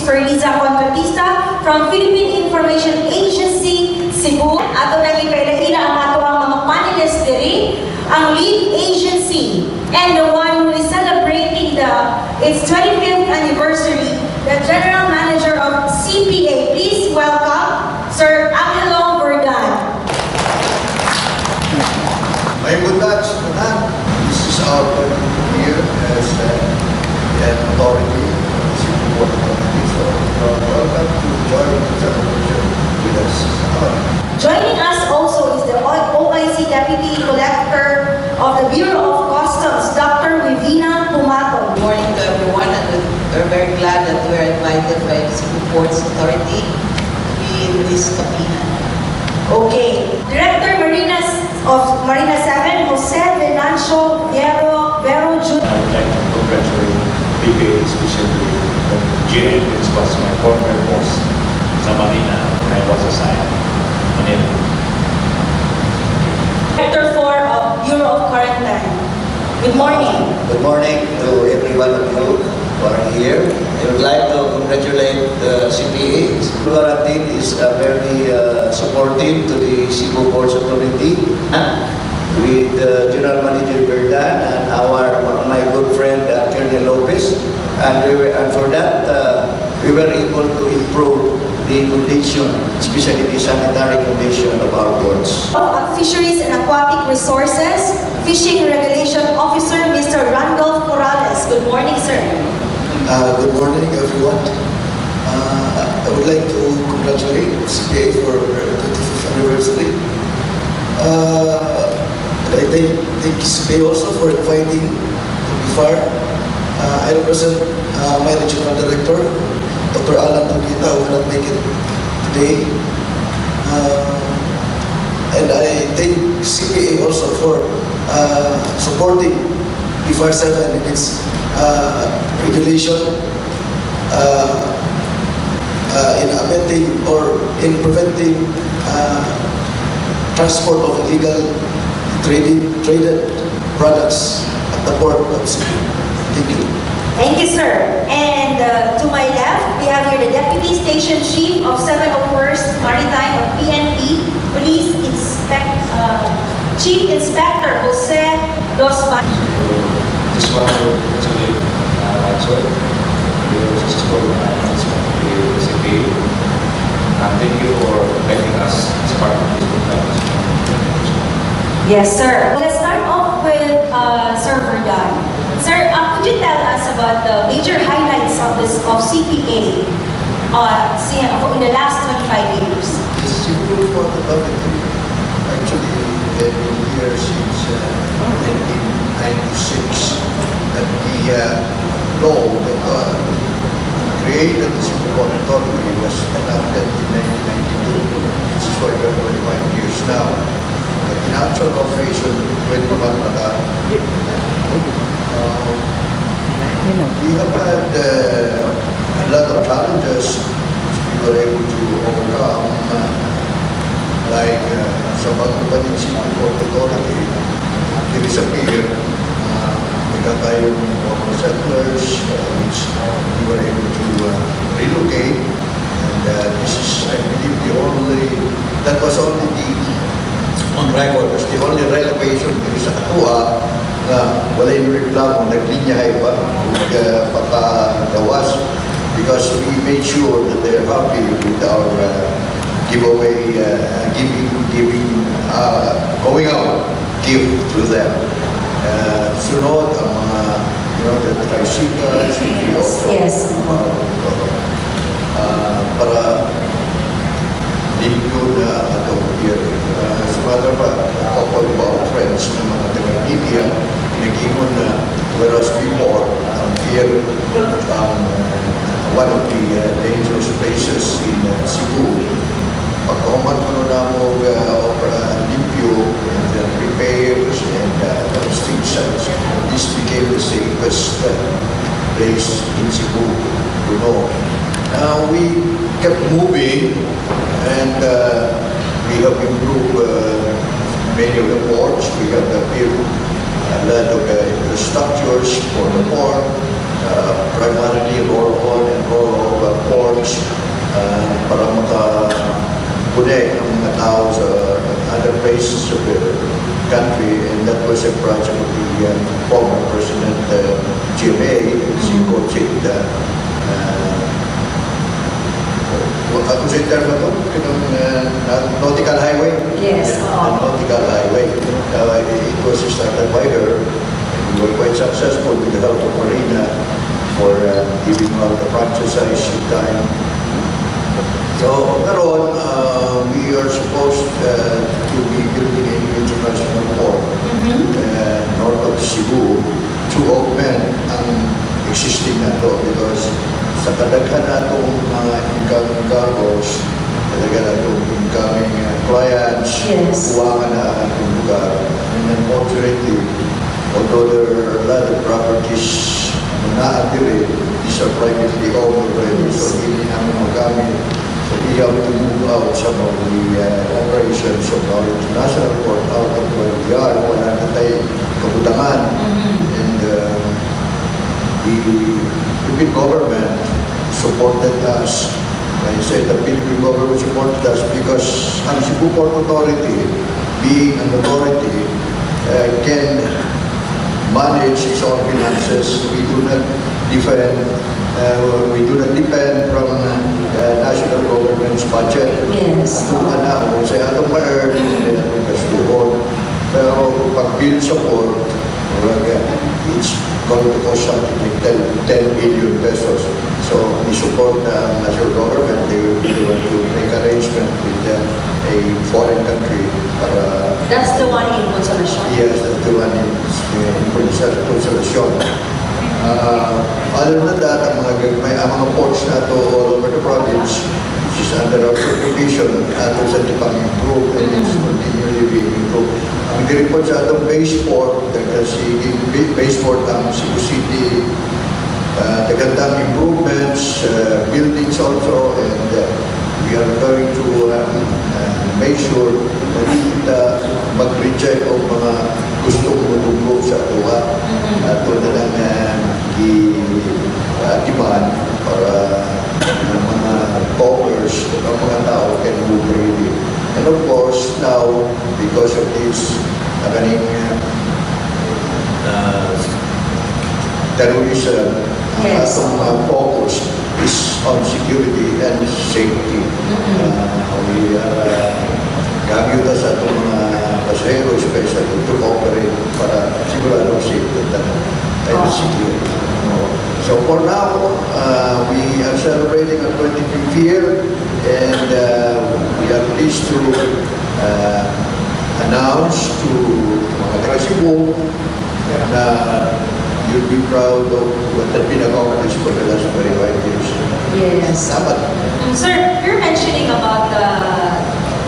Mrs. Perliza Contratista from Philippine Information Agency, Cebu. Ato nang ipaila-ila ang ato ang mga panelists diri, ang lead agency, and the one who is celebrating its 25th anniversary, the General Manager of CPA. Please welcome Sir Angelo Verdan. My good afternoon. This is our here as an authority. Welcome to join the celebration with us. Joining us also is the OIC Deputy Collector of the Bureau of Customs, Dr. Vivina Pumato. Good morning to everyone, and we're very glad that we are invited by the Cebu Ports Authority to be in this Kapihan. Okay. Director Marinas of Marina 7, Jose Venancio Vero Jr. I would like to congratulate PIA, especially Jane, which was my former boss sa Marina when I was assigned. Director 4 of Bureau of Quarantine. Good morning. Good morning to every one of you who are here. I would like to congratulate the CPA. Quarantine is very supportive to the Cebu Ports Authority with General Manager Verdan and my good friend Colonel Lopez. And for that, we were able to improve the condition, especially the sanitary condition of our ports. Of Fisheries and Aquatic Resources, Fishing Regulation Officer, Mr. Randolph Morales. Good morning, sir. Good morning, everyone. I would like to congratulate CPA for their 25th anniversary. I thank CPA also for inviting me far. I represent my regional director, Dr. Alan Tugita, who cannot make it today. And I thank CPA also for supporting PFAR 7 in its regulation in amending or in preventing transport of illegal traded products at the port of Cebu. Thank you. Thank you, sir. And to my left, we have here the Deputy Station Chief of 701st Maritime of PNP, Police Chief Inspector Jose Dosman. Just want to congratulate the successful announcement of the CPA. Thank you for inviting us as part of this program. Yes, sir. Let's start off with Sir Verdan. Sir, could you tell us about the major highlights of CPA in the last 25 years? This is improved for the public. Actually, every year since 1996, that the law that created the Cebu Port Authority was enacted in 1992. This is why we are 25 years now. But in actual operation, 21 na we have had a lot of challenges we were able to overcome, like some company in Cebu Port Authority, they disappeared. We got tayong more settlers, which we were able to relocate. And this is, I believe, that was only on record, was the only relocation sa Katua na wala yung reklamo, naglinyahay pa, pagkagawas, because we made sure that they're happy with our giveaway, going out, give to them. Sunod, ang mga, the tricycles, Yes. para limpyo na atong here. As a matter of fact, a couple of our friends na mga taga-media, nag-ingon na, whereas before, here, one of the dangerous places in Cebu, pagkahuman ko na mo limpyo, and then repairs, and those things, this became the safest place in Cebu to know. We kept moving, and we have improved many of the ports. We have built a lot of infrastructures for the port, primarily roll-on and roll-off ports para makapunay ang mga tao sa other places of the country, and that was a project of the former President GMA, Cebu City. Ako sa term na ito, nautical highway? Yes. Yeah, nautical highway. It was started by her. We were quite successful with the help of Marina for giving out the franchise time. So, karon, we are supposed to be building a new international port north of Cebu to augment ang existing na ito, because sa kadaghan natong mga incoming cargos, talaga na itong incoming clients, Yes. kuwangan na ang itong lugar. And unfortunately, although there are a lot of properties na naatire, these are privately owned already, so hindi namin magamit. So we have to move out some of the operations of our international port out of where we are. Wala na tayo kabutangan. And the Philippine government supported us. I said the Philippine government supported us because ang Cebu Port Authority, being an authority, can manage its own finances. We do not depend from national government's budget. Yes. Kung sa atong ma-earn, atong gastuhon. Pero pag-bill sa port, it's going to cost something like 10 billion pesos. So we support the national government. They will be able to make arrangement with a foreign country para... That's the one in Consolacion. Yes, that's the one in Consolacion. Other than that, ang mga ports na ito all over the province, which is under our supervision, ato sa tipang improve and it's continually being improved. Ang direport sa atong base port, si base port ang Cebu City, nagandang improvements, buildings also, and we are going to make sure na mag-reject o mga gustong mudunggo sa tuwa at ito na lang i-demand para ng mga talkers ng mga tao can move freely. And of course, now, because of this, kaning terrorism, Yes. ang atong focus is on security and safety. We are gamit sa itong mga pasahero, especially to cooperate para sigurado safety and security. So for now, we are celebrating our 25th year, and we are pleased to announce to mga taga-Cebu na you'll be proud of what has been accomplished for the last 25 years. Yes. Dapat. Sir, you're mentioning about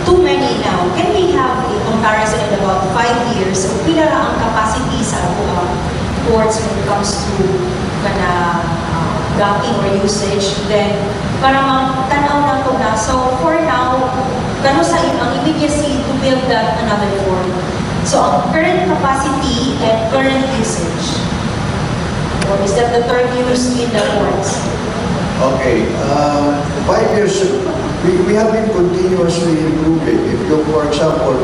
too many now. Can we have a comparison in about 5 years of pila ang capacity sa ports when it comes to docking or usage? Then, para tanaw na ito na. So, for now, gano'n sa ang immediacy to build another port? So, ang current capacity and current usage, or is that the term used in the ports? Okay. 5 years, we have been continuously improving. If you, for example,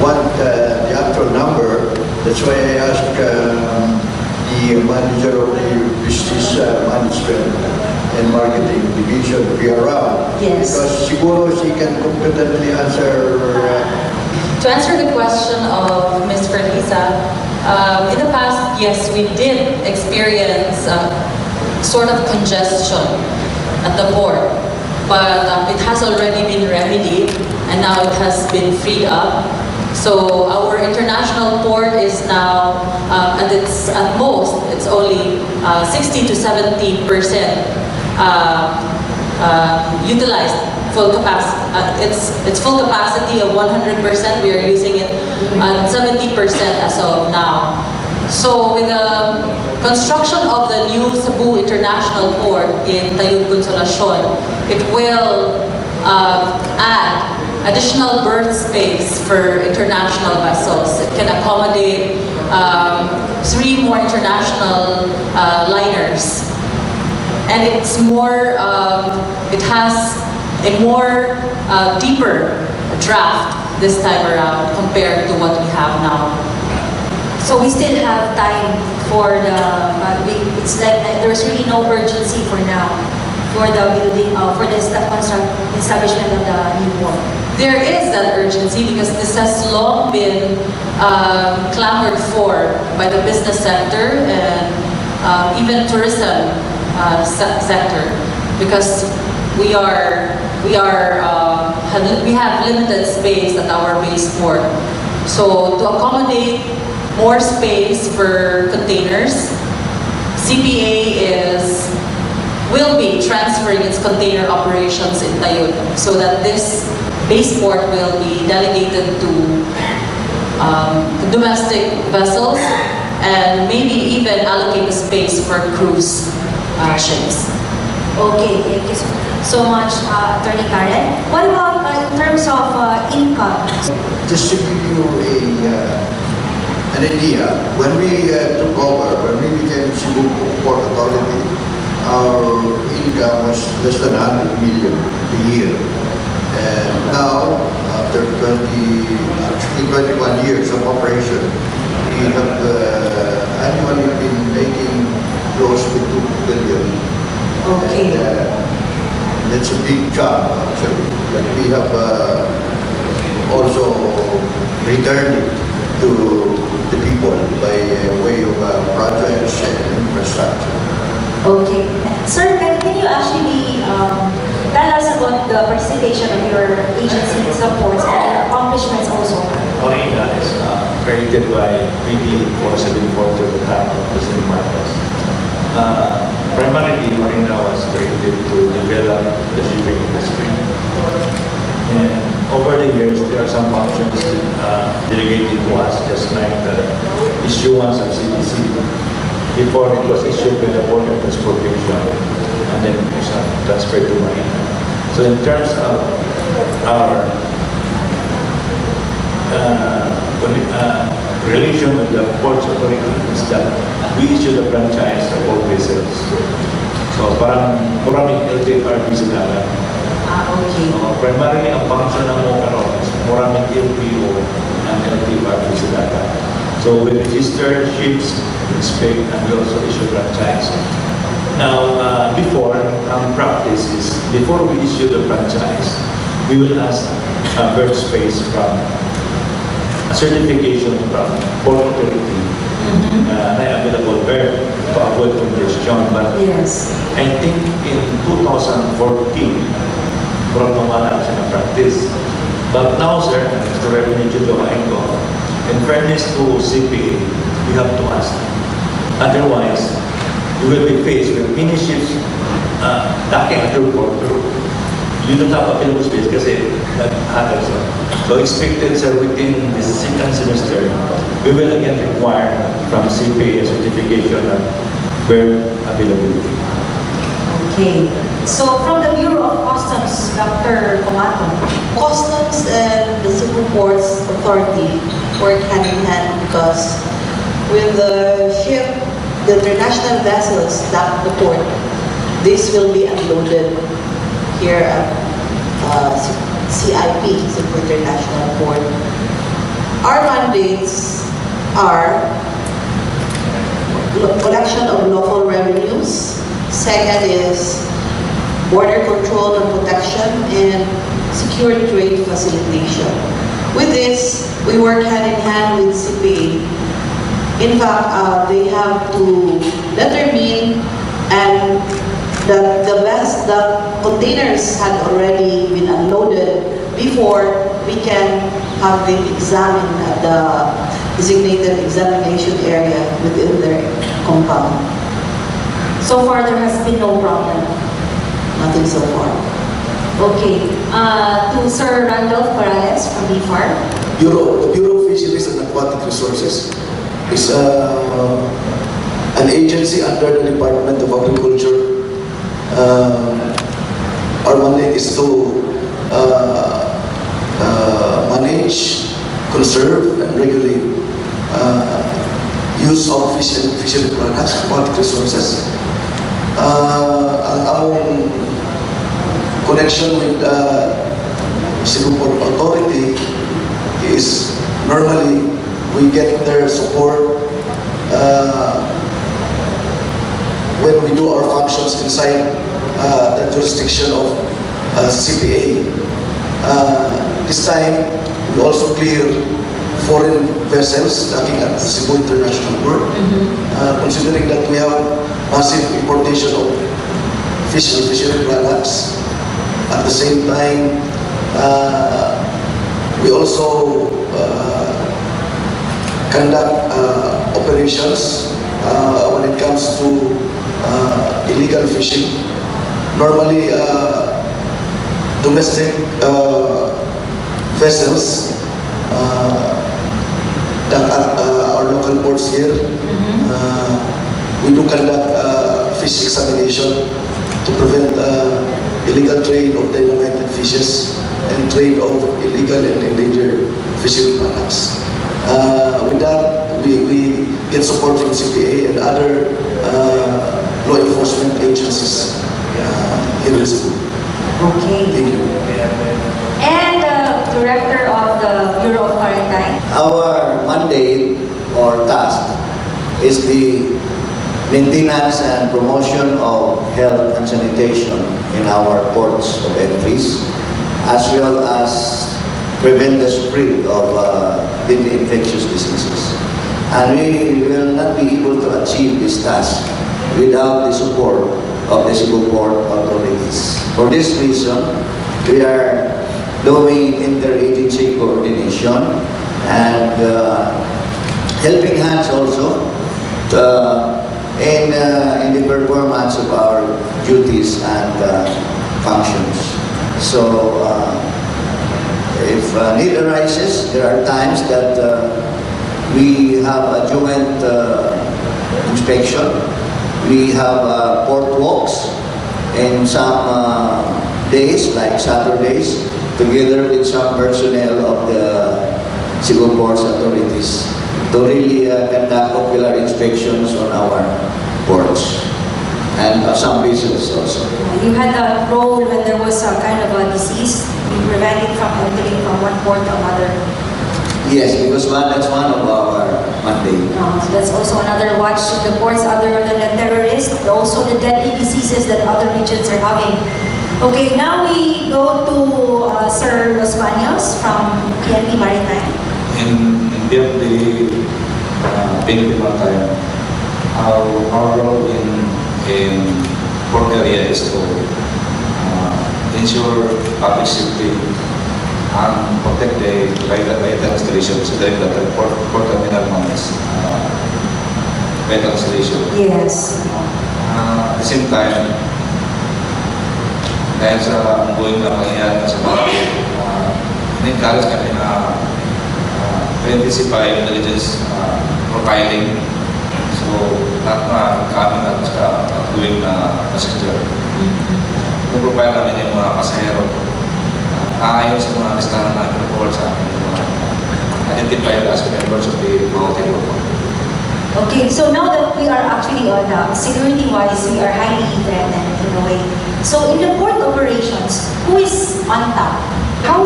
want the actual number, that's why I asked the manager of the business management and marketing division to be around. Yes. Because siguro she can competently answer. To answer the question of Ms. Ferlisa, in the past, yes, we did experience sort of congestion at the port, but it has already been remedied and now it has been freed up. So our international port is now, at most, it's only 60 to 70% utilized. Full capacity. It's full capacity of 100%. We are using it at 70% as of now. So with the construction of the new Cebu International Port in Tayud Consolacion, it will add additional berth space for international vessels. It can accommodate 3 more international liners. And it's more it has a more deeper draft this time around compared to what we have now. So we still have time for the, it's like there's really no urgency for now for the building, for the establishment of the new ward. There is that urgency because this has long been clamored for by the business sector and even tourism sector, because we have limited space at our base port. So to accommodate more space for containers, CPA will be transferring its container operations in Tayo so that this base port will be delegated to domestic vessels and maybe even allocate the space for cruise ships. Okay, thank you so much, Attorney Karen. What about in terms of income? Just to give you an idea, when we took over, when we became Cebu Port Authority, our income was less than 100 million a year. And now, after 21 years of operation, we have annually been making close to 2 billion. Okay. And that's a big jump, actually. But we have also returned it to the people by way of projects and infrastructure. Okay. Sir, can you actually tell us about the participation of your agency in supports and your accomplishments also? Osmeña is created by PD 474 to the time of President Marcos. Primarily, Marina was created to develop the shipping industry. And over the years, there are some functions delegated to us, just like the issuance of CTC. Before it was issued by the Board of Transportation, and then it was transferred to Marina. So in terms of our relation with the Ports Authority is that we issue the franchise of all vessels. So parang maraming LTFRB sila. Okay. Primarily ang function ng MOCARO is maraming LPO and LTFRB sila. So we register ships, inspect, and we also issue franchise. Now, before, practice is, before we issue the franchise, we will ask berth space from a certification from Port Authority na available berth to avoid congestion. But Yes. I think in 2014, from nawala siya na practice. But now, sir, Mr. Revenue Judokain ko, in fairness to CPA, we have to ask. Otherwise, you will be faced with many ships docking at your port. You don't have available space kasi nag-hatters. So expected, sir, within the second semester, we will again require from CPA certification of berth availability. Okay. So from the Bureau of Customs, Dr. Tomato. Customs and the Cebu Ports Authority work hand in hand because with the ship, the international vessels dock the port, this will be unloaded here at CIP, Cebu International Port. Our mandates are collection of local revenues. Second is border control and protection, and secure trade facilitation. With this, we work hand in hand with CPA. In fact, they have to determine and the containers had already been unloaded before we can have them examined at the designated examination area within their compound. So far, there has been no problem. Nothing so far. Okay. To Sir Randolph Corrales from BFAR. The Bureau of Fisheries and Aquatic Resources is an agency under the Department of Agriculture. Our mandate is to manage, conserve, and regulate use of fishery products, aquatic resources. Ang connection with Cebu Port Authority is normally we get their support when we do our functions inside the jurisdiction of CPA. This time, we also clear foreign vessels docking at Cebu International Port, considering that we have massive importation of fish and fishery products. At the same time, we also conduct operations when it comes to illegal fishing. Normally, domestic vessels that at our local ports here, we do conduct fish examination to prevent illegal trade of dynamited fishes and trade of illegal and endangered fishery products. With that, we get support from CPA and other law enforcement agencies here in Cebu. Okay. Thank you. And Director of the Bureau of Maritime. Our mandate or task is the maintenance and promotion of health and sanitation in our ports of entries, as well as prevent the spread of deadly infectious diseases. And we will not be able to achieve this task without the support of the Cebu Port authorities. For this reason, we are doing interagency coordination and helping hands also in the performance of our duties and functions. So, if need arises, there are times that we have a joint inspection. We have port walks in some days, like Saturdays, together with some personnel of the Cebu Ports authorities to really conduct ocular inspections on our ports and some vessels also. You had a role when there was a kind of a disease, you prevent it from entering from one port to another. Yes, because that's one of our mandate. So that's also another watch the ports other than the terrorists, also the deadly diseases that other regions are having. Okay, now we go to Sir Osmeña from PNP Maritime. In PNP Maritime, our role in port area is to ensure public safety and protect the vital installations, like the port terminal mines, vital installation. Yes. At the same time, dahil sa ongoing na pangyayari sa market, in-encourage kami na intensify intelligence profiling. So, lahat na kami na sa patuloy na passenger. Profile namin yung mga pasahero. Ayon sa mga listahan na report sa amin, identified as members of the mountain group. Okay, so now that we are actually on security-wise, we are highly threatened in a way. So in the port operations, who is on top? How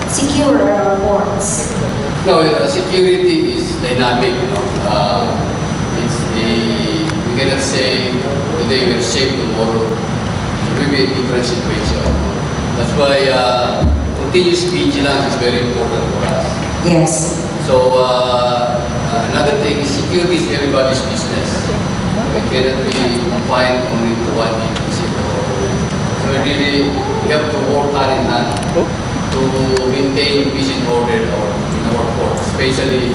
secure are our ports? No, security is dynamic. We cannot say today we're safe, tomorrow it will be a different situation. That's why continuous vigilance is very important for us. Yes. So another thing is security is everybody's business. We cannot be confined only to one agency. So really, we have to work hand in hand to maintain peace and order in our port. Especially,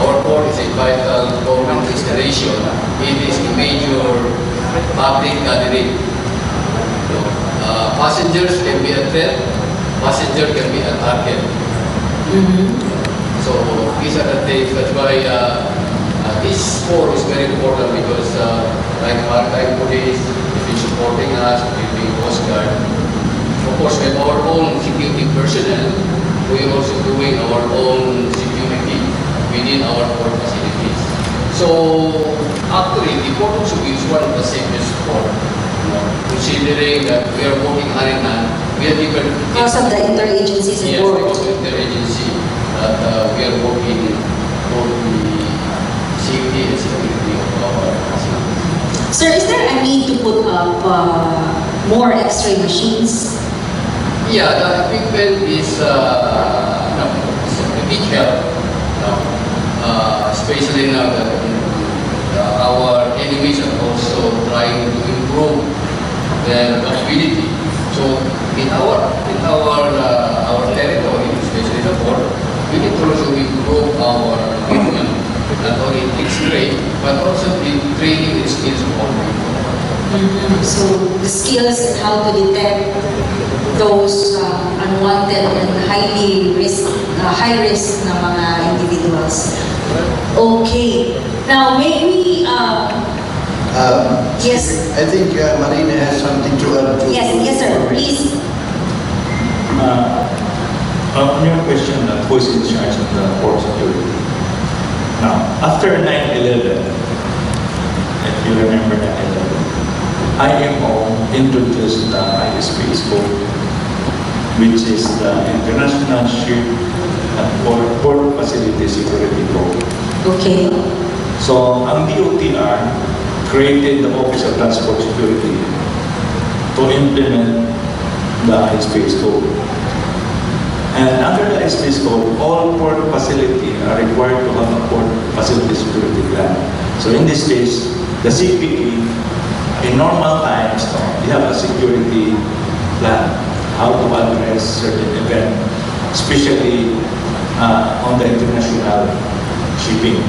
our port is a vital government installation. It is a major public gathering. So, passengers can be a threat. Passenger can be a target. So these are the things. That's why this sport is very important because like maritime police have been supporting us, we've been Coast Guard. Of course, we have our own security personnel. We are also doing our own security within our port facilities. So actually, the port of Cebu is one of the safest port. Considering that we are working hand in hand we have different... Because of the interagency Yes, support. because of interagency that we are working for the safety and security of our facilities. Sir, is there a need to put up more X-ray machines? Yeah, the equipment is a big help, especially now that our enemies are also trying to improve their capability. So in our territory, especially the port, we need to also improve our equipment, not only in X-ray, but also in training and skills of our people. So the skills and how to detect those unwanted and high risk na mga individuals. Okay. Now maybe yes. I think Marina has something to add to. Yes, sir. Please. On your question, who is in charge of the port security? Now, after 9/11, if you remember 9/11, IMO introduced the ISP scope, which is the International Ship and Port Facility Security Code. Okay. So, ang DOTR created the Office of Transport Security to implement the ISP scope. And under the ISP scope, all port facilities are required to have a port facility security plan. So in this case, the CPA, in normal times, they have a security plan, how to address certain events, especially on the international shipping.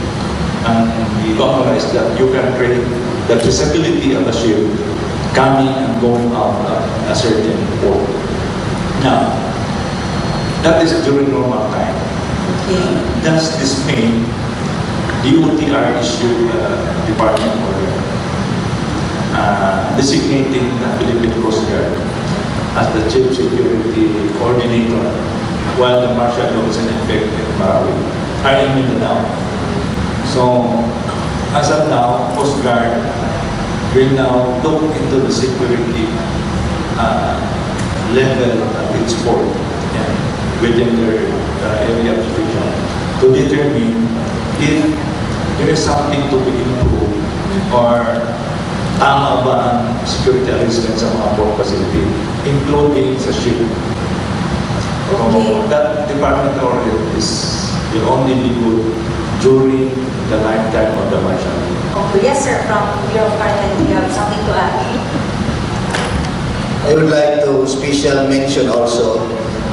And we authorized that you can create the traceability of a ship coming and going out of a certain port. Now, that is during normal time. Okay. Thus, this May, DOTR issued a department order designating the Philippine Coast Guard as the Chief Security Coordinator while the martial law is in effect in Marawi, in Mindanao. So, as of now, Coast Guard will now look into the security level of its port within their area of vision to determine if there is something to be improved or tama ba ang security arrangement sa mga port facility, including sa ship. Okay. So, that department order will only be good during the lifetime of the marshal. Okay. Yes, sir. From Bureau of Maritime, you have something to add? I would like to special mention also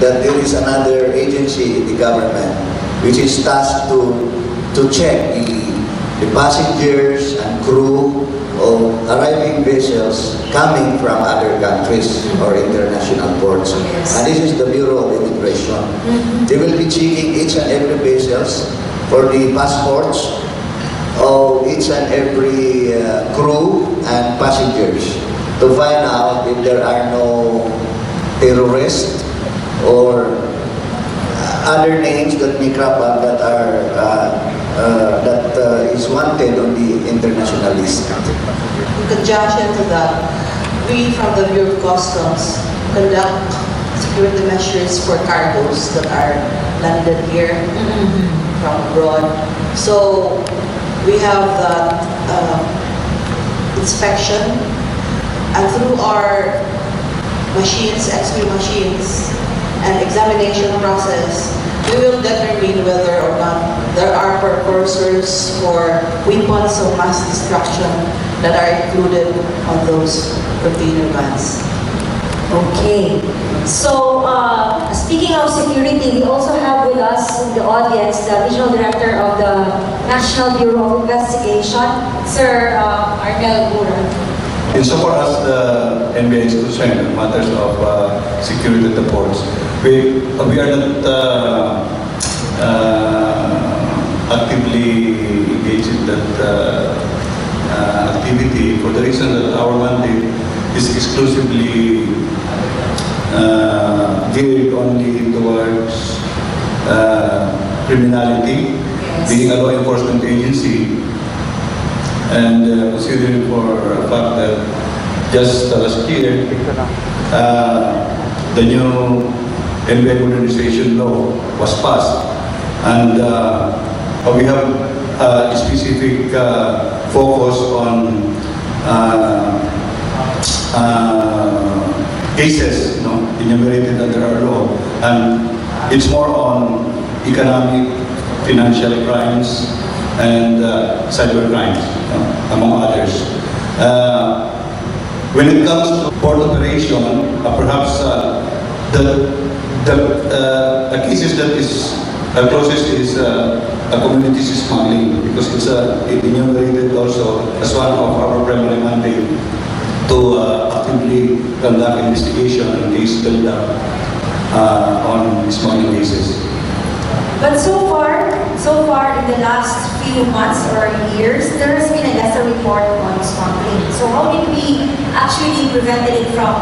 that there is another agency in the government which is tasked to check the passengers and crew of arriving vessels coming from other countries or international ports. Yes. And this is the Bureau of Immigration. They will be checking each and every vessels for the passports of each and every crew and passengers to find out if there are no terrorists or other names that may crop up that are is wanted on the international list. In conjunction to that, we from the Bureau of Customs conduct security measures for cargoes that are landed here from abroad. So we have that inspection, and through our machines, X-ray machines, and examination process, we will determine whether or not there are precursors for weapons of mass destruction that are included on those container vans. Okay. So, speaking of security, we also have with us in the audience the Regional Director of the National Bureau of Investigation, Sir Angelo. Insofar as the NBI is concerned in matters of security at the ports, we are not actively engaged in that activity for the reason that our mandate is exclusively geared only towards criminality, being a law enforcement agency, and considering for a fact that just last year, the new NBA modernization law was passed. And we have a specific focus on cases, enumerated under our law, and it's more on economic, financial crimes, and cyber crimes, among others. When it comes to port operation, perhaps the cases that is closest is a community smuggling, because it's enumerated also as one of our primary mandate to actively conduct investigation in case build up on smuggling cases. But so far in the last few months or years, there has been a lesser report on smuggling. So how did we actually prevent it from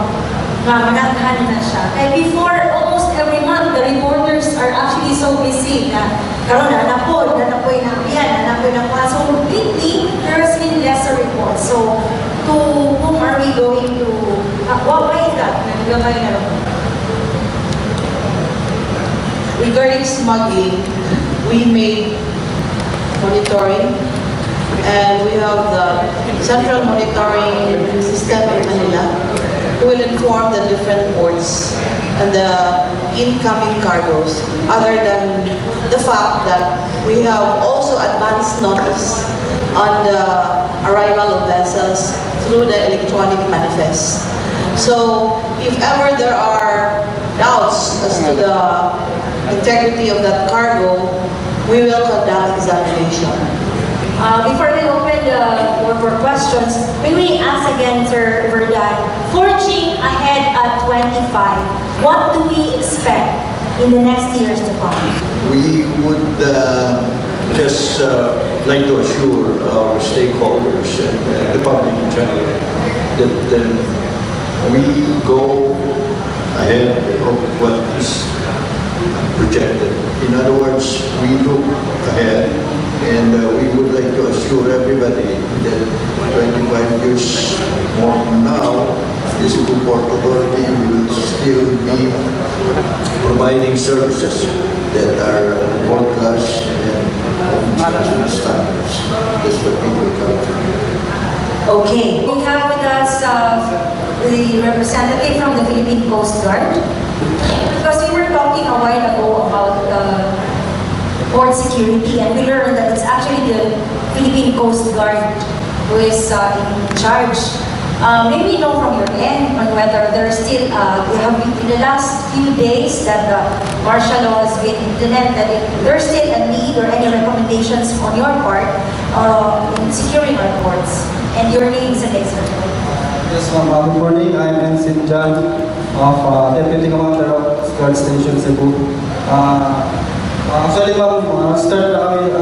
managhan na siya? Kaya before, almost every month, the reporters are actually so busy na karon na napoy na yan, napoy na kwa. So lately, there has been lesser reports. So to whom are we going to, why is that? Regarding smuggling, we made monitoring, and we have the central monitoring system in Manila who will inform the different ports and the incoming cargoes, other than the fact that we have also advanced notice on the arrival of vessels through the electronic manifest. So if ever there are doubts as to the integrity of that cargo, we will conduct examination. Before we open the floor for questions, may we ask again, Sir Verdan, forging ahead at 25, what do we expect in the next years to come? We would just like to assure our stakeholders and the public in general that we go ahead of what is projected. In other words, we look ahead, and we would like to assure everybody that 25 years more from now, the Cebu Port Authority will still be providing services that are world-class and of international standards. That's what people come to. Okay, we have with us the representative from the Philippine Coast Guard. Because we were talking a while ago about port security, and we learned that it's actually the Philippine Coast Guard who is in charge. Maybe know from your end on whether there's still, in the last few days that the martial law has been implemented, there's still a need or any recommendations on your part in securing our ports. And your name is an expert. Yes, ma'am. Good morning. I'm Ensign John of Deputy Commander of Coast Guard Station Cebu. Actually, ma'am, start na kami,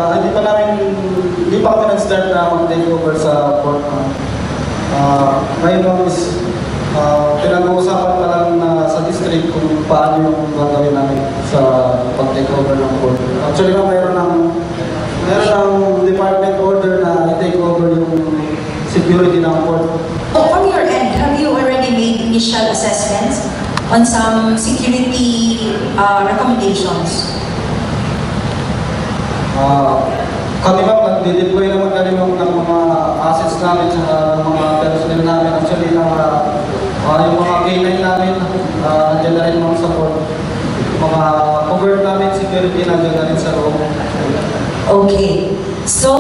hindi pa kami nag-start na mag-take over sa port. Ngayon, ma'am, is pinag-uusapan pa lang na sa district kung paano yung gagawin namin sa pag-take over ng port. Actually, ma'am, mayroon ng department order na i-take over yung security ng port. From your end, have you already made initial assessments on some security recommendations? Kami ma'am, nag-deploy naman kami ng mga assets namin sa mga personnel namin. Actually, yung mga K9 namin, nandiyan na rin mga support. Mga covered namin security, nandiyan na rin sa loob. Okay, so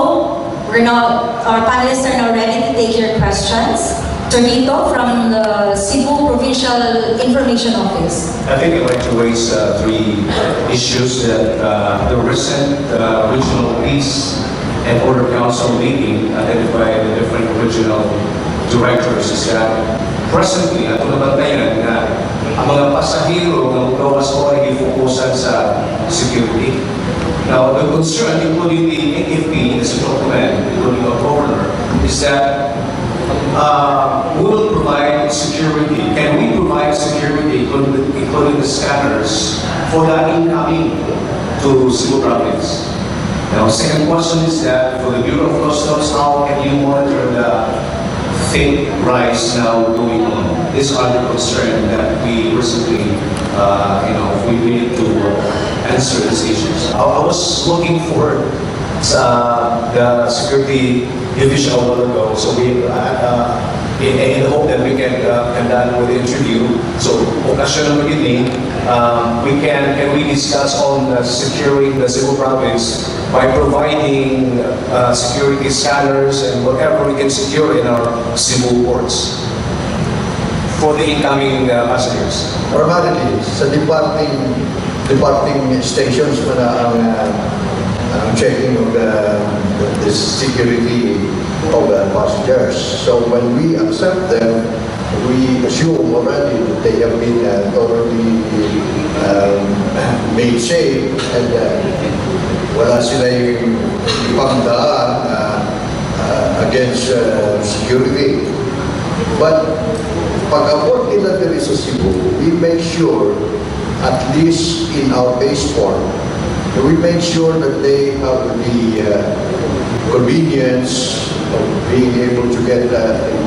our panelists are now ready to take your questions. Torito from the Cebu Provincial Information Office. I think I'd like to raise three issues that the recent Regional Peace and Order Council meeting identified the different regional directors is that presently, ato nabantayan na ang mga pasahero ng gawas ko ay ifokusan sa security. Now, the concern, including the AFP, the Central Command, including the Governor, is that we will provide security. Can we provide security, including the scanners, for the incoming to Cebu Province? Now, second question is that for the Bureau of Customs, how can you monitor the fake rise now going on? is under concern that we recently, we need to answer these issues. I was looking for the security division a while ago, so we in the hope that we can conduct with the interview. So, occasional beginning, can we discuss on securing the Cebu province by providing security scanners and whatever we can secure in our Cebu ports for the incoming passengers. Primarily, sa departing stations na ang checking of the security of the passengers. So when we accept them, we assume already that they have been thoroughly made safe and wala sila yung ipangdaan against security. But pag-abot nila dito sa Cebu, we make sure, at least in our base port, we make sure that they have the convenience of being able to get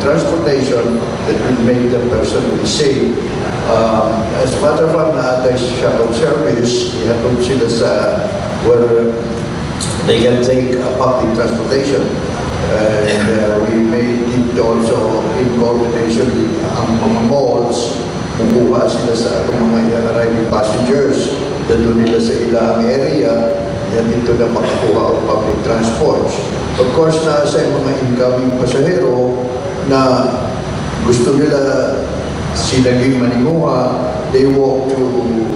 transportation that will make the person safe. As a matter of fact, na shuttle service, ihatod sila sa where they can take public transportation. And we made it also in coordination with ang mga malls, kumuha sila sa mga arriving passengers, doon nila sa ilang area, yan dito na makakuha ang public transport. Of course, nasa mga incoming pasahero na gusto nila sinaging maninguha, they walk to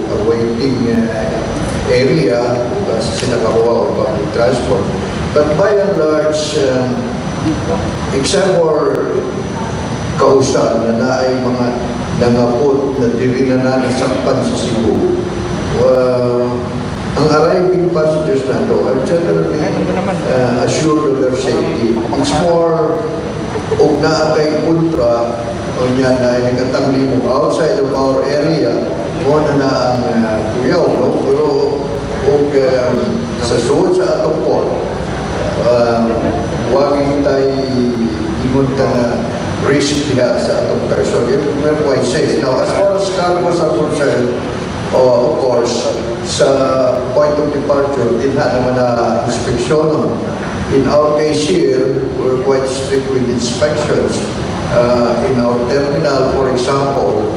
a waiting area kasi sinakakuha ang public transport. But by and large, except for kausan na naay mga nangapot na diri na nasakpan sa Cebu, ang arriving passengers na to are generally assured of their safety. It's more og naatay ultra o niya na nagkatangli mo outside of our area mo na ang kuyaw, no? Pero og sa suod sa atong port, huwag tayo ingon ka na risk diha sa atong person. We're quite safe. Now, as far as cargos are concerned, of course, sa point of departure, din naman na inspection. In our case here, we're quite strict with inspections. In our terminal, for example,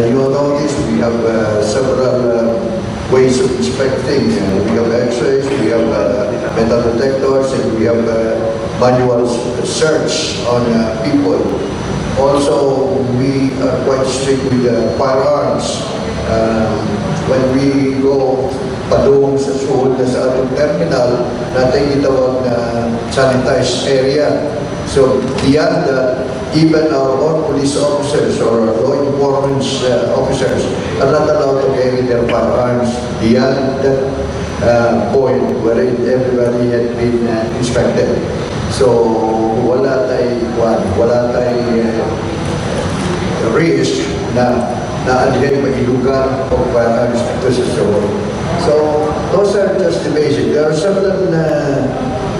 you will notice we have several ways of inspecting. We have X-rays, we have metal detectors, and we have manual search on people. Also, we are quite strict with firearms. When we go padung sa suod na sa atong terminal, natin itawag na sanitized area. So, beyond that, even our own police officers or law enforcement officers are not allowed to carry their firearms beyond that point where everybody had been inspected. So, wala tayong risk na naalihin mag-ilugan o firearms ito sa suod. So, those are just the basic. There are certain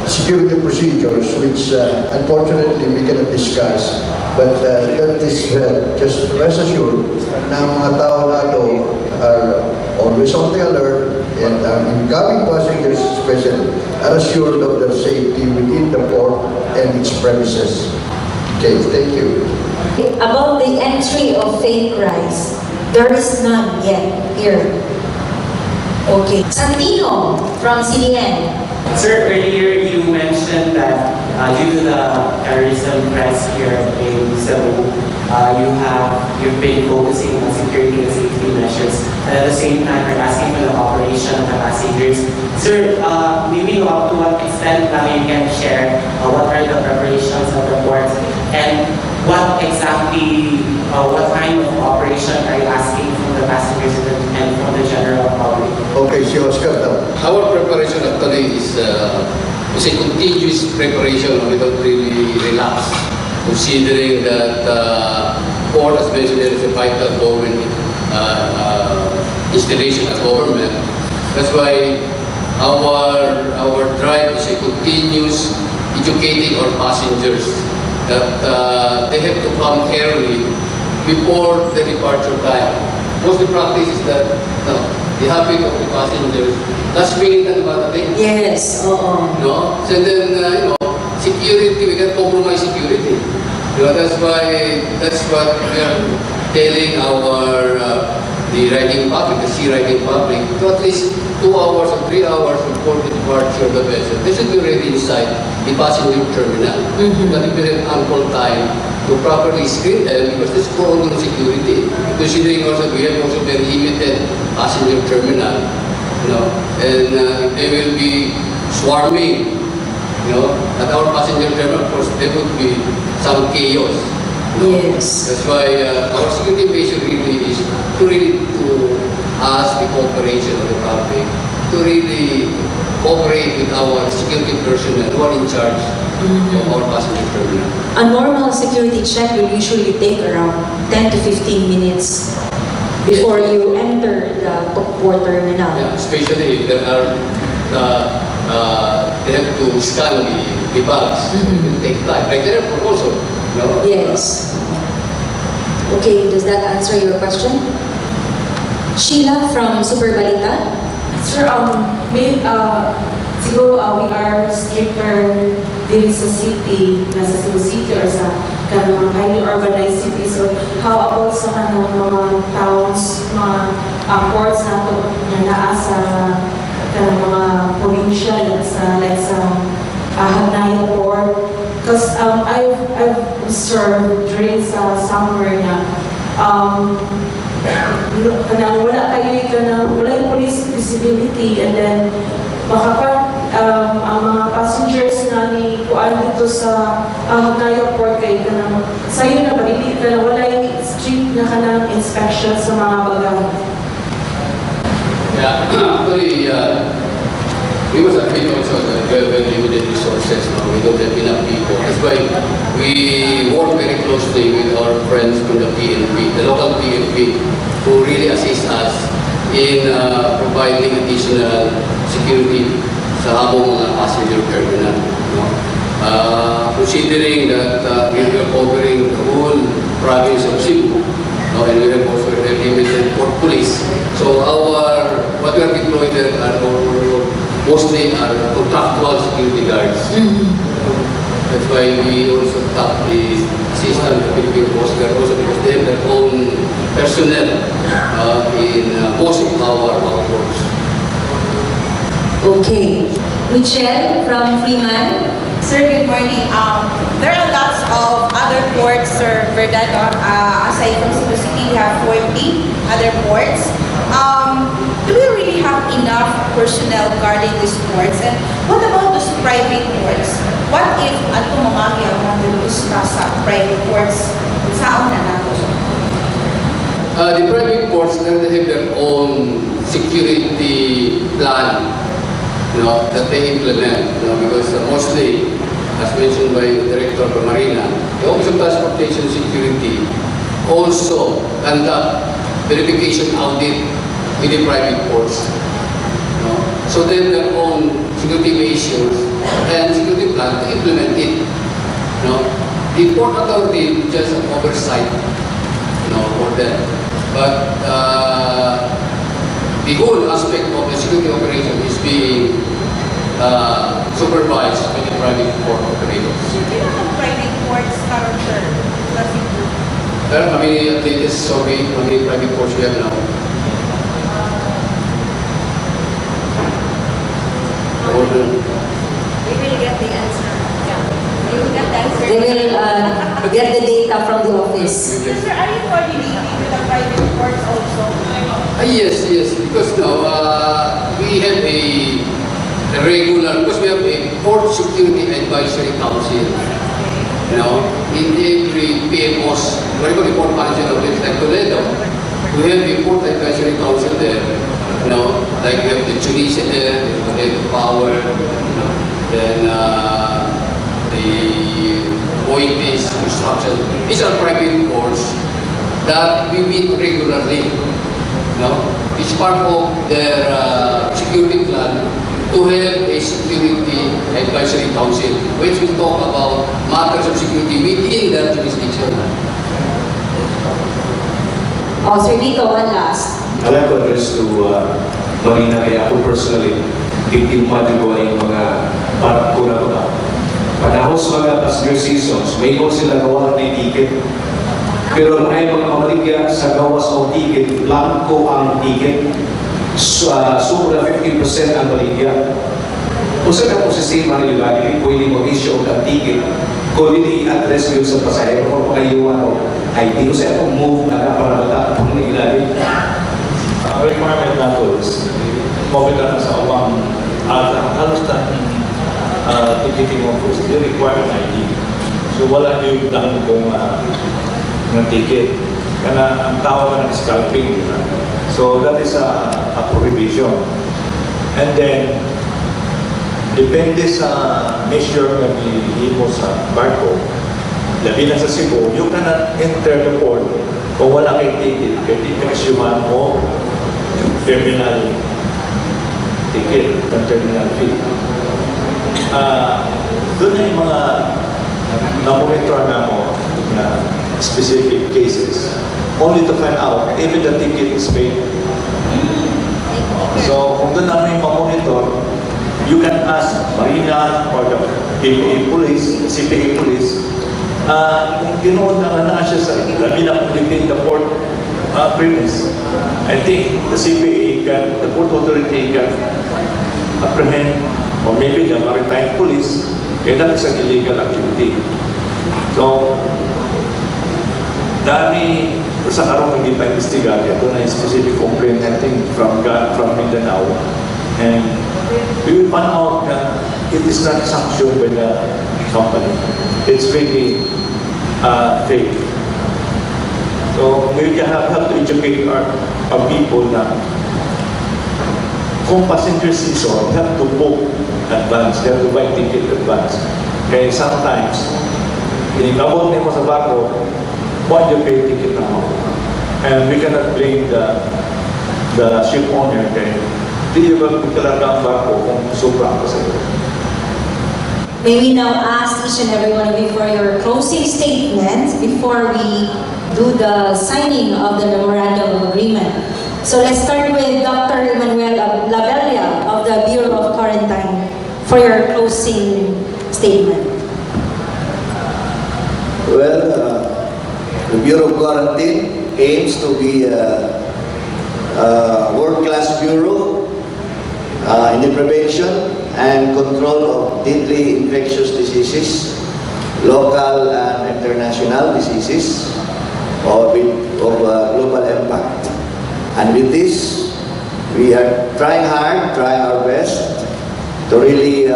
security procedures which unfortunately we cannot discuss, but that is just rest assured na mga tao nato are always on the alert and incoming passengers especially are assured of their safety within the port and its premises. Okay, thank you. About the entry of fake rice, there is none yet here. Okay. Santino from CDN. Sir, earlier you mentioned that due to the terrorism threats here in Cebu, you've been focusing on security and safety measures, and at the same time you're asking for the operation of the passengers. Sir, maybe up to what extent you can share what are the preparations of the ports and what exactly, what kind of operation are you asking from the passengers and from the general public? Okay, si Oscar daw. Our preparation actually is a continuous preparation. We don't really relax, considering that port, as mentioned, there is a vital government installation of government. That's why our drive is a continuous educating our passengers that they have to come early before the departure time. Most of the practice is that the habit of the passengers, last minute at about the Yes, oo. no? So then, security, we can compromise security. That's why, that's what we are telling our, the riding public, the sea riding public, to at least 2 hours or 3 hours before the departure of the vessel. They should be ready inside the passenger terminal. But if they have ample time to properly screen them, because this is for all security. Considering also we have also very limited passenger terminal, and they will be swarming, at our passenger terminal. Of course, there would be some chaos. Yes. That's why our security measure really is to ask the cooperation of the public, to really cooperate with our security personnel who are in charge of our passenger terminal. A normal security check will usually take around 10 to 15 minutes before you enter the port terminal. Yeah, especially if there are, they have to scan the bags. It will take time. Like the airport also. Yes. Okay, does that answer your question? Sheila from Super Balita. Sir, siguro we are stricter din sa city, nasa Cebu City or sa kanang highly urbanized city. So how about sa kanang mga towns, mga ports na ito na naa sa kanang mga probinsya, like sa Hagnaya Port? Because I've observed during sa summer na wala yung police visibility, and then baka pa ang mga passengers na ni kuan dito sa Hagnaya Port kay kanang sayo na balili ka na wala yung strict na kanang inspection sa mga bagahe. Yeah, actually, we must admit also that we have very limited resources now. We don't have enough people. That's why we work very closely with our friends from the PNP, the local PNP, who really assist us in providing additional security sa among mga passenger terminal. Considering that we are covering the whole province of Cebu, and we have also a limited port police. So what we are deployed are mostly are contractual security guards. That's why we also tap the assistant Philippine Coast Guard also, because they have their own personnel in most of our ports. Okay. Michelle from Freeman. Sir, good morning. There are lots of other ports, Sir Verdan. Aside from Cebu City, we have 40 other ports. Do we really have enough personnel guarding these ports? And what about those private ports? What if ato mamagi ang mga turista sa private ports? Saan na nato? The private ports, they have their own security plan, that they implement, because mostly, as mentioned by Director Marina, the Office of Transportation Security also conduct verification audit with the private ports. So they have their own security measures and security plan to implement it. The Port Authority just an oversight for them. But the whole aspect of the security operation is being supervised by the private port operators. Kailan ang private ports character? There are many latest survey on the private ports we have now. We will get the answer. Yeah. We will get the answer. They will get the data from the office. Sir, are you coordinating with the private ports also? Yes, because now we have a regular, because we have a Port Security Advisory Council. In every PMOs, whatever the port manager of it, like Toledo, we have a Port Advisory Council there. Like we have the Tunisia there, we have the Power, then the Oitis, Construction. These are private ports that we meet regularly. It's part of their security plan to have a security advisory council, which will talk about matters of security within their jurisdiction. Oh, Sir Nico, one last. I'd like to address to Marina, kaya ako personally, itimpa din ko yung mga barko na ba. Panahon sa mga passenger seasons, may ko sila gawa ng ticket. Pero ay mga maligya sa gawas o ticket, blanco ang ticket. Sobra 50% ang maligya. Kung saan ang sistema nyo lagi, pwede mag-issue ang ticket. Kung hindi i-address yun sa pasahero o pagkayuan o ID, kung saan ang move na kaparalata kung nilagay. Ang requirement nato is mobile na sa upang halos na ticketing mo first, they require an ID. So wala yung lang kung ng ticket. Kana ang tawag ng scalping. So that is a prohibition. And then, depende sa measure na hihimo sa barko, labi na sa Cebu, you cannot enter the port kung wala kay ticket, kay ticket-syuman mo terminal ticket, ng terminal fee. Doon na yung mga na-monitor na mo na specific cases, only to find out even the ticket is paid. So, kung doon namin ma-monitor, you can ask Marina or the PIA police, CPA police, kung ginoon na siya sa labi na within the port premise, I think the CPA can, the port authority can apprehend, or maybe the maritime police, kaya that is an illegal activity. So, dami sa karong hindi pa investiga, ito na yung specific complaint, I think, from Mindanao. And we will find out that it is not sanctioned by the company. It's really fake. So we have to educate our people na kung passenger season, have to book advance, they have to buy ticket advance. Kaya sometimes, iningabot mo sa barko, what you pay ticket na mo. And we cannot blame the ship owner kaya hindi ba talaga ang barko kung sobrang pasahero. May we now ask each and every one of you for your closing statement before we do the signing of the memorandum of agreement. So let's start with Dr. Emmanuel Labella of the Bureau of Quarantine for your closing statement. Well, the Bureau of Quarantine aims to be a world-class bureau in the prevention and control of deadly infectious diseases, local and international diseases of global impact. And with this, we are trying hard, trying our best to really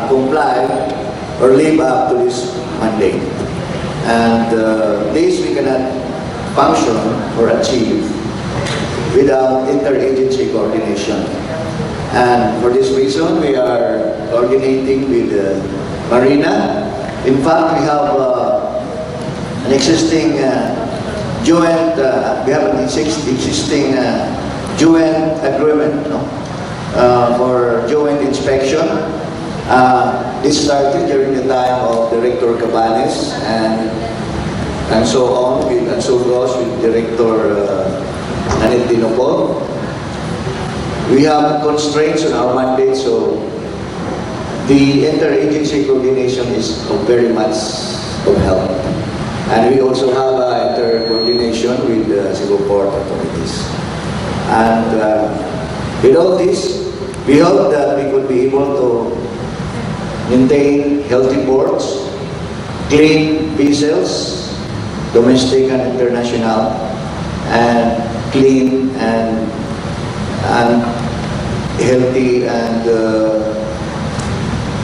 comply or live up to this mandate. And this we cannot function or achieve without interagency coordination. And for this reason, we are coordinating with Marina. In fact, we have an existing joint, we have an existing joint agreement for joint inspection. This started during the time of Director Cabanes and so on, and so goes with Director Nanit Dinopol. We have constraints on our mandate, so the interagency coordination is very much of help. And we also have inter-coordination with the Cebu Port authorities. And with all this, we hope that we could be able to maintain healthy ports, clean vessels, domestic and international, and clean and healthy and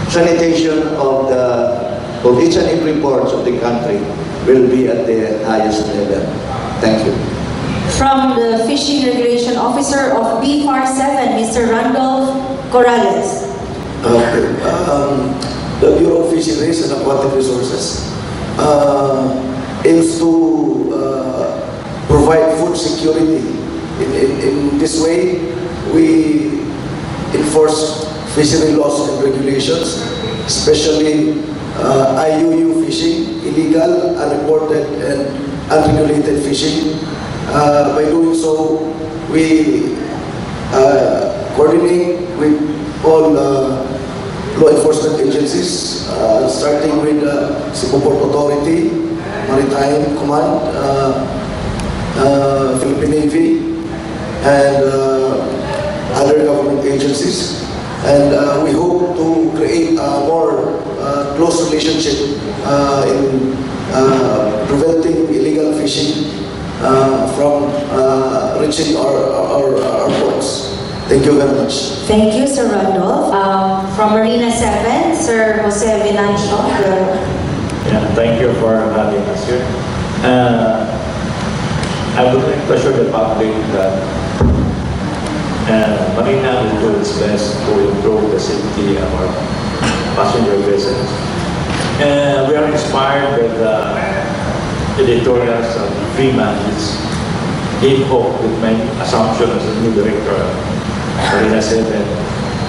sanitation of each and every ports of the country will be at the highest level. Thank you. From the Fishing Regulation Officer of BFAR 7, Mr. Randolph Corrales. The Bureau of Fisheries and Aquatic Resources aims to provide food security. In this way, we enforce fishery laws and regulations, especially IUU fishing, illegal, unreported, and unregulated fishing. By doing so, we coordinate with all law enforcement agencies, starting with Cebu Port Authority, Maritime Command, Philippine Navy, and other government agencies. And we hope to create a more close relationship in preventing illegal fishing from reaching our ports. Thank you very much. Thank you, Sir Randolph. From Marina 7, Sir Jose Venancio. Yeah, thank you for having us here. I would like to assure the public that Marina will do its best to improve the safety of our passenger vessels. We are inspired by the editorials of Freeman, which gave hope with my assumption as a new director of Marina 7,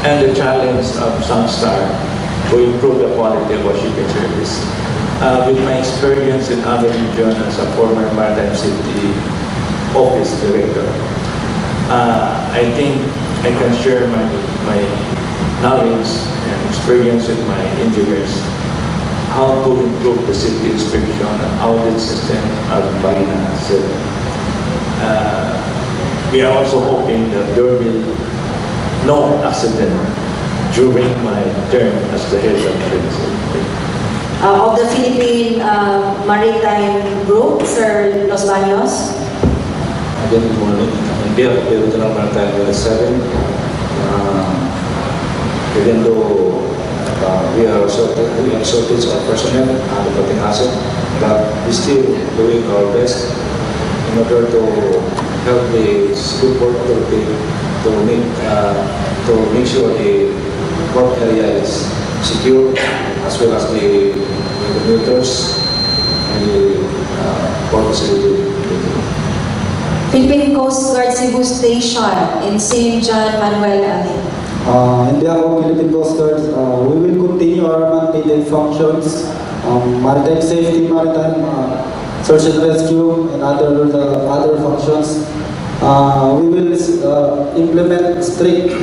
and the challenge of Sunstar to improve the quality of our shipping service. With my experience in other regions as a former Maritime City Office Director, I think I can share my knowledge and experience with my engineers how to improve the safety inspection and audit system of Marina 7. We are also hoping that there will be no accident during my term as the head of the Of the Philippine Maritime Group, Sir Los Baños. Again, good morning. On behalf of the Regional Maritime 7, even though we are shortage of personnel and operating asset, but we're still doing our best in order to help the Cebu Port Authority to make sure the port area is secure, as well as the commuters and the port facility. Philippine Coast Guard Cebu Station in St. John Manuel Ali. In behalf of Philippine Coast Guard, we will continue our mandated functions, maritime safety, maritime search and rescue, and other functions. We will implement strict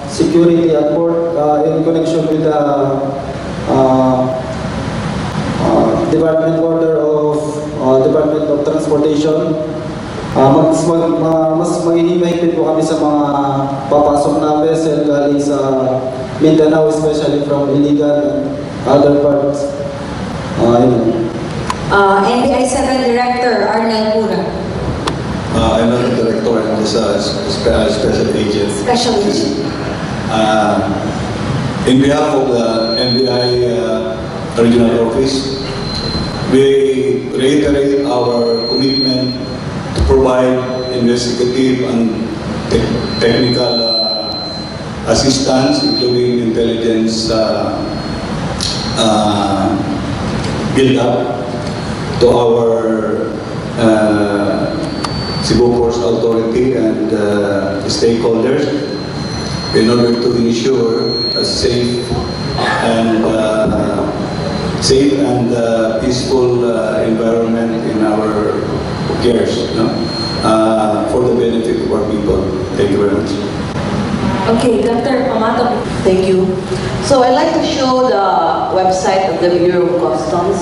security at port in connection with the Department Order of Department of Transportation. Mas maghihimay po kami sa mga papasok na vessel galing sa Mindanao, especially from illegal and other parts. NBI 7 Director Arnel Pura. I'm not the director, I'm just a special agent. Special agent. In behalf of the NBI Regional Office, we reiterate our commitment to provide investigative and technical assistance, including intelligence build-up to our Cebu Ports Authority and stakeholders in order to ensure a safe and peaceful environment in our cares, for the benefit of our people. Thank you very much. Okay, Dr. Pamato. Thank you. So I'd like to show the website of the Bureau of Customs.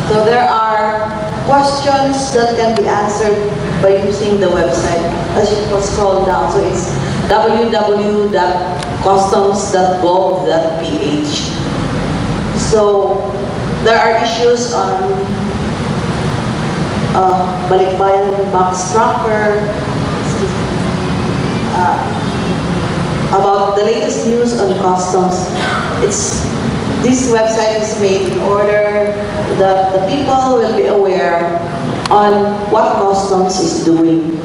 So there are questions that can be answered by using the website. As you can scroll down, so it's www.customs.gov.ph. So there are issues on Balikbayan Box Tracker, about the latest news on customs. This website is made in order that the people will be aware on what customs is doing.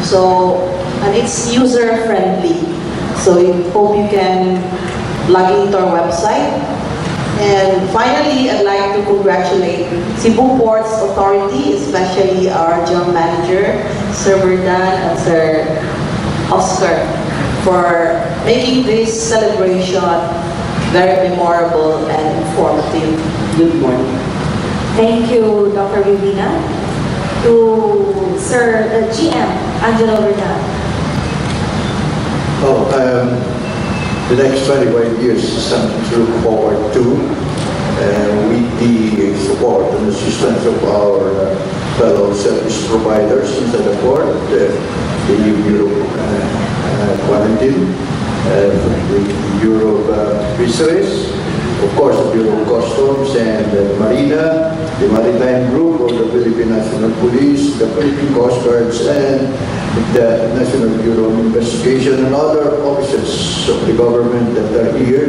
So, and it's user friendly. So I hope you can log into our website. And finally, I'd like to congratulate Cebu Ports Authority, especially our General Manager, Sir Verdan and Sir Oscar, for making this celebration very memorable and informative. Good morning. Thank you, Dr. Rivina. To Sir GM Angelo Verdan. The next 25 years is something to look forward to with the support and assistance of our fellow service providers inside the port, the Bureau of Quarantine, the Bureau of Fisheries, of course the Bureau of Customs and the Marina, the Maritime Group of the Philippine National Police, the Philippine Coast Guards, and the National Bureau of Investigation and other officers of the government that are here,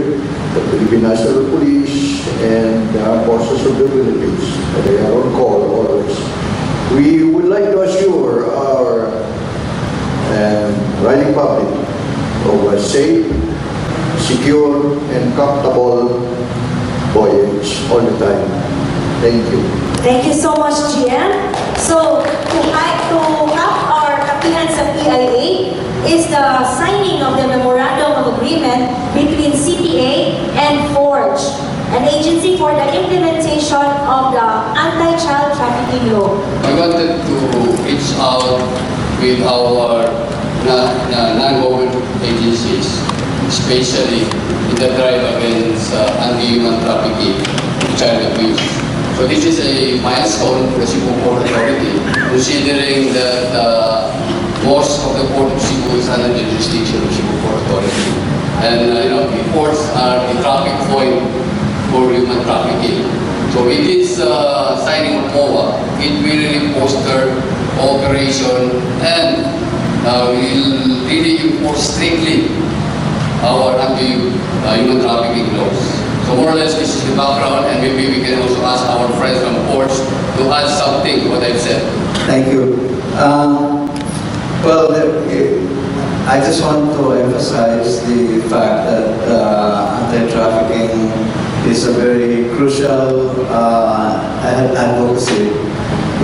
the Philippine National Police and the Armed Forces of the Philippines. They are on call always. We would like to assure our riding public of a safe, secure, and comfortable voyage all the time. Thank you. Thank you so much, GM. So, to cap our Kapihan sa PIA is the signing of the Memorandum of Agreement between CPA and FORGE, an agency for the implementation of the anti-child trafficking law. We wanted to reach out with our non-government agencies, especially in the drive against anti-human trafficking and child abuse. So this is a milestone for the Cebu Port Authority, considering that most of the Port of Cebu is under the jurisdiction of Cebu Port Authority. And the ports are the traffic point for human trafficking. So with this signing of MOA, it will really foster cooperation and will really enforce strictly our anti-human trafficking laws. So more or less this is the background, and maybe we can also ask our friends from ports to add something to what I've said. Thank you. Well, I just want to emphasize the fact that anti-trafficking is a very crucial advocacy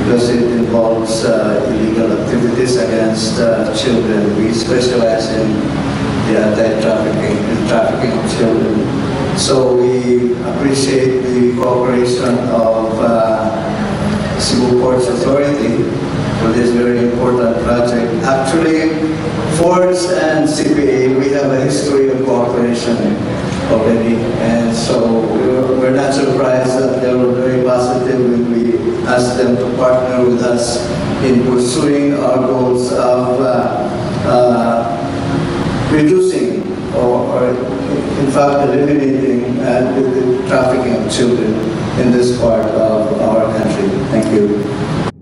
because it involves illegal activities against children. We specialize in the trafficking of children. So we appreciate the cooperation of Cebu Ports Authority for this very important project. Actually, FORGE and CPA, we have a history of cooperation already, and so we're not surprised that they were very positive when we asked them to partner with us in pursuing our goals of reducing or in fact eliminating the trafficking of children in this part of our country. Thank you.